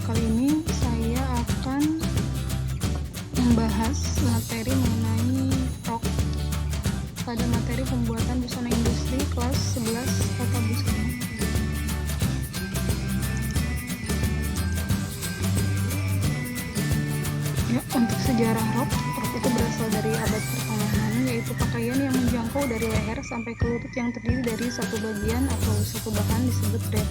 kali ini saya akan membahas materi mengenai rok pada materi pembuatan busana industri kelas 11 tata busana. Ya, untuk sejarah rok itu berasal dari abad pertengahan, yaitu pakaian yang menjangkau dari leher sampai ke lutut yang terdiri dari satu bagian atau satu bahan disebut rep.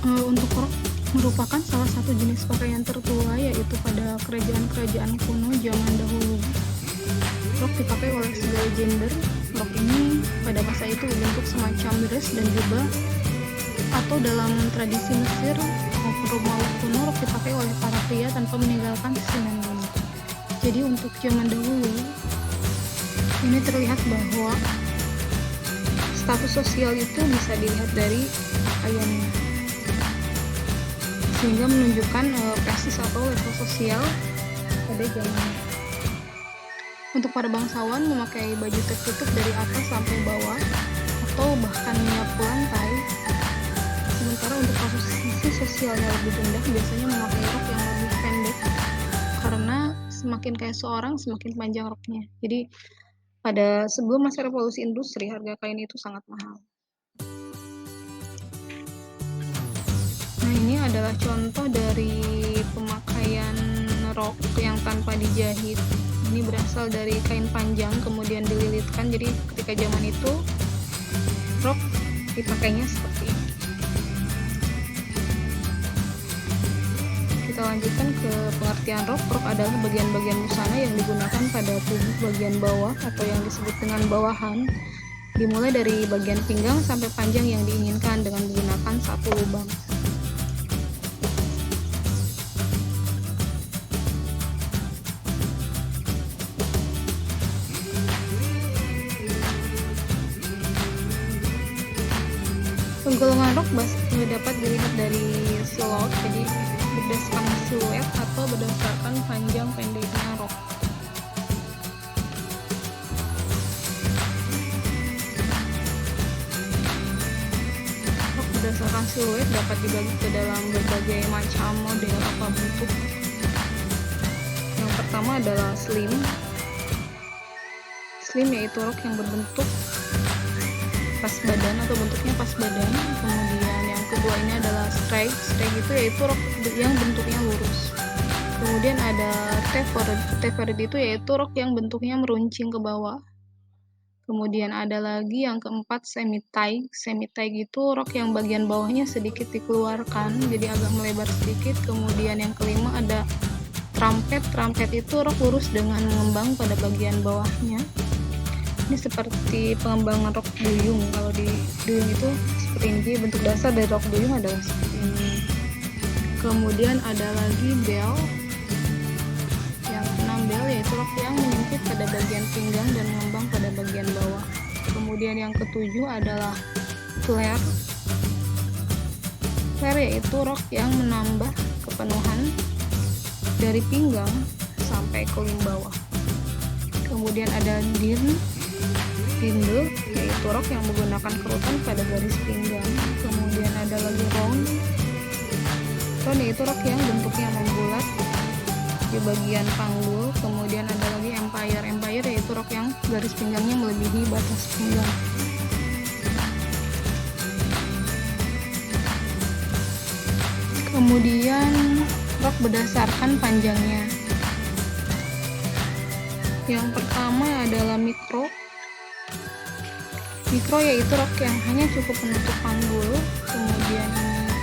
Untuk rok merupakan salah satu jenis pakaian tertua, yaitu pada kerajaan-kerajaan kuno zaman dahulu. Rok dipakai oleh segala gender. Rok ini pada masa itu berbentuk semacam dress dan jubah, atau dalam tradisi Mesir maupun Romawi kuno, rok dipakai oleh para pria tanpa meninggalkan sisi wanita. Jadi untuk zaman dahulu ini terlihat bahwa status sosial itu bisa dilihat dari pakaiannya, sehingga menunjukkan prestis atau level sosial pada zamannya. Untuk para bangsawan memakai baju tertutup dari atas sampai bawah atau bahkan menyapu lantai. Sementara untuk posisi sosialnya lebih rendah biasanya memakai rok yang lebih pendek, karena semakin kayak seorang semakin panjang roknya. Jadi pada sebelum masa revolusi industri, harga kain itu sangat mahal. Nah, ini adalah contoh dari pemakaian rok yang tanpa dijahit. Ini berasal dari kain panjang kemudian dililitkan. Jadi ketika zaman itu rok dipakainya seperti ini. Kita lanjutkan ke pengertian rok. Rok adalah bagian-bagian busana yang digunakan pada tubuh bagian bawah atau yang disebut dengan bawahan, dimulai dari bagian pinggang sampai panjang yang diinginkan dengan menggunakan satu lubang. Penggolongan rok dapat dilihat dari siluet, jadi berdasarkan siluet atau berdasarkan panjang pendeknya rok. Rok berdasarkan siluet dapat dibagi ke dalam berbagai macam model atau bentuk. Yang pertama adalah slim. Slim yaitu rok yang berbentuk pas badan atau bentuknya pas badan. Kemudian yang kedua ini adalah straight. Straight itu yaitu rok yang bentuknya lurus. Kemudian ada tapered itu yaitu rok yang bentuknya meruncing ke bawah. Kemudian ada lagi yang keempat semi-tie. Semi-tie itu rok yang bagian bawahnya sedikit dikeluarkan, jadi agak melebar sedikit. Kemudian yang kelima ada trumpet. Trumpet itu rok lurus dengan mengembang pada bagian bawahnya. Ini seperti pengembangan rok duyung. Kalau di duyung itu seperti ini. Jadi bentuk dasar dari rok duyung adalah seperti ini. Kemudian ada lagi bell. Yang keenam bell yaitu rok yang menyempit pada bagian pinggang dan mengembang pada bagian bawah. Kemudian yang ketujuh adalah flare. Flare yaitu rok yang menambah kepenuhan dari pinggang sampai ke lem bawah. Kemudian ada dindle yaitu rok yang menggunakan kerutan pada garis pinggang. Kemudian ada lagi round yaitu rok yang bentuknya membulat di bagian panggul. Kemudian ada lagi empire yaitu rok yang garis pinggangnya melebihi batas pinggang. Kemudian rok berdasarkan panjangnya. Yang pertama adalah micro. Micro yaitu rok yang hanya cukup menutup panggul. Kemudian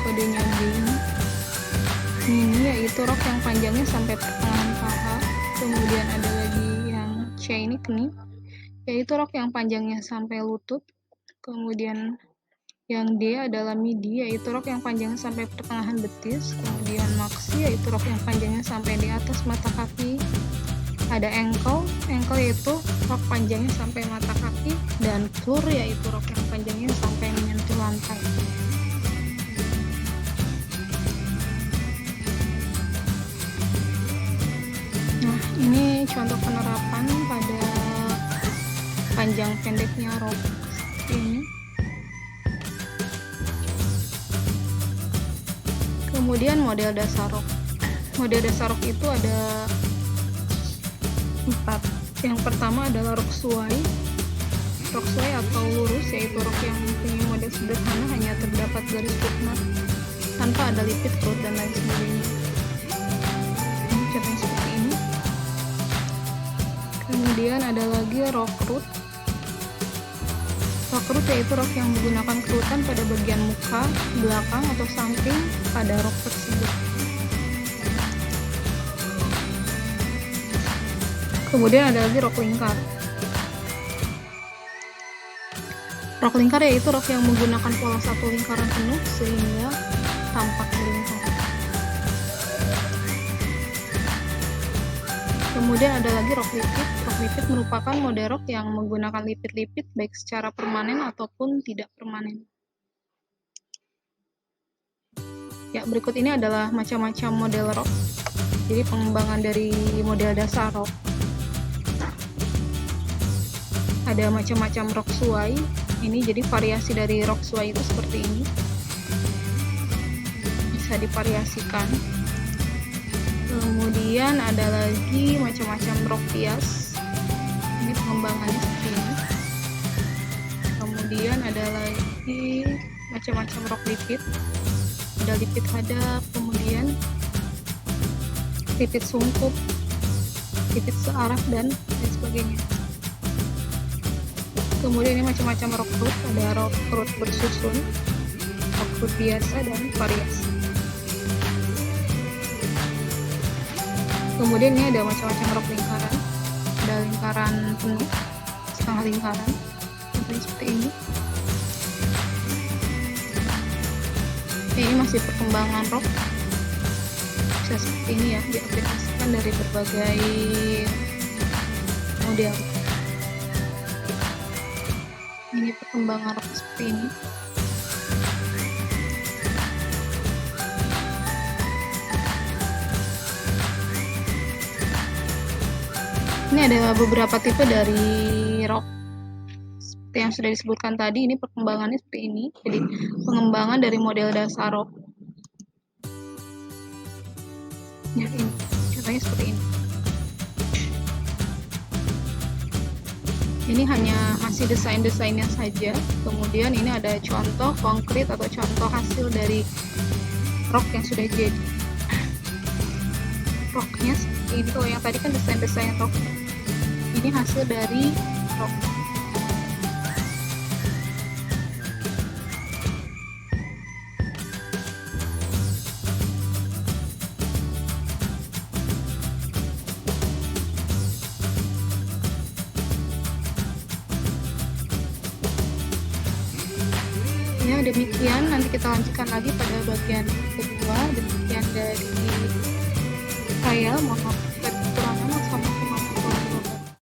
kodenya green. Mini yaitu rok yang panjangnya sampai pertengahan paha. Kemudian ada lagi yang chainik nih, yaitu rok yang panjangnya sampai lutut. Kemudian yang D adalah midi, yaitu rok yang panjangnya sampai pertengahan betis. Kemudian maxi yaitu rok yang panjangnya sampai di atas mata kaki. Ada ankle yaitu rok panjangnya sampai mata kaki, dan floor yaitu rok yang panjangnya sampai menyentuh lantai. Nah, ini contoh penerapan pada panjang pendeknya rok seperti ini. Kemudian model dasar rok. Model dasar rok itu ada 4. Yang pertama adalah rok suai. Rok suai atau lurus, yaitu rok yang mempunyai model sederhana, hanya terdapat garis footmat tanpa ada lipit, perut, dan lain sebagainya. Ini contohnya seperti ini. Kemudian ada lagi rok root. Rok root yaitu rok yang menggunakan kerutan pada bagian muka, belakang, atau samping pada rok tersebut. Kemudian ada lagi rok lingkar. Rok lingkar yaitu rok yang menggunakan pola satu lingkaran penuh sehingga tampak melingkar. Kemudian ada lagi rok lipit. Rok lipit merupakan model rok yang menggunakan lipit-lipit baik secara permanen ataupun tidak permanen. Ya, berikut ini adalah macam-macam model rok. Jadi pengembangan dari model dasar rok. Ada macam-macam rok suai. Ini jadi variasi dari rok suai itu seperti ini. Bisa divariasikan. Kemudian ada lagi macam-macam rok pias. Ini pengembangannya seperti ini. Kemudian ada lagi macam-macam rok lipit. Ada lipit hadap, kemudian lipit sungkup, lipit searah, dan lain sebagainya. Kemudian ini macam-macam rok root, ada rok root bersusun, rok root biasa, dan variasi. Kemudian ini ada macam-macam rok lingkaran, ada lingkaran penuh, setengah lingkaran, seperti ini. Ini masih perkembangan rok, bisa seperti ini ya, diaplikasikan dari berbagai model. Ini perkembangan rok seperti ini. Ini adalah beberapa tipe dari rok. Seperti yang sudah disebutkan tadi, ini perkembangannya seperti ini. Jadi pengembangan dari model dasar rok. Ya, ini contohnya seperti ini. Ini hanya masih desain-desainnya saja. Kemudian ini ada contoh konkret atau contoh hasil dari rok yang sudah jadi. Roknya seperti ini. Kalau yang tadi kan desain-desain rok. Ini hasil dari rok. Ya, demikian. Nanti kita lanjutkan lagi pada bagian kedua. Demikian dari saya, mohon maaf.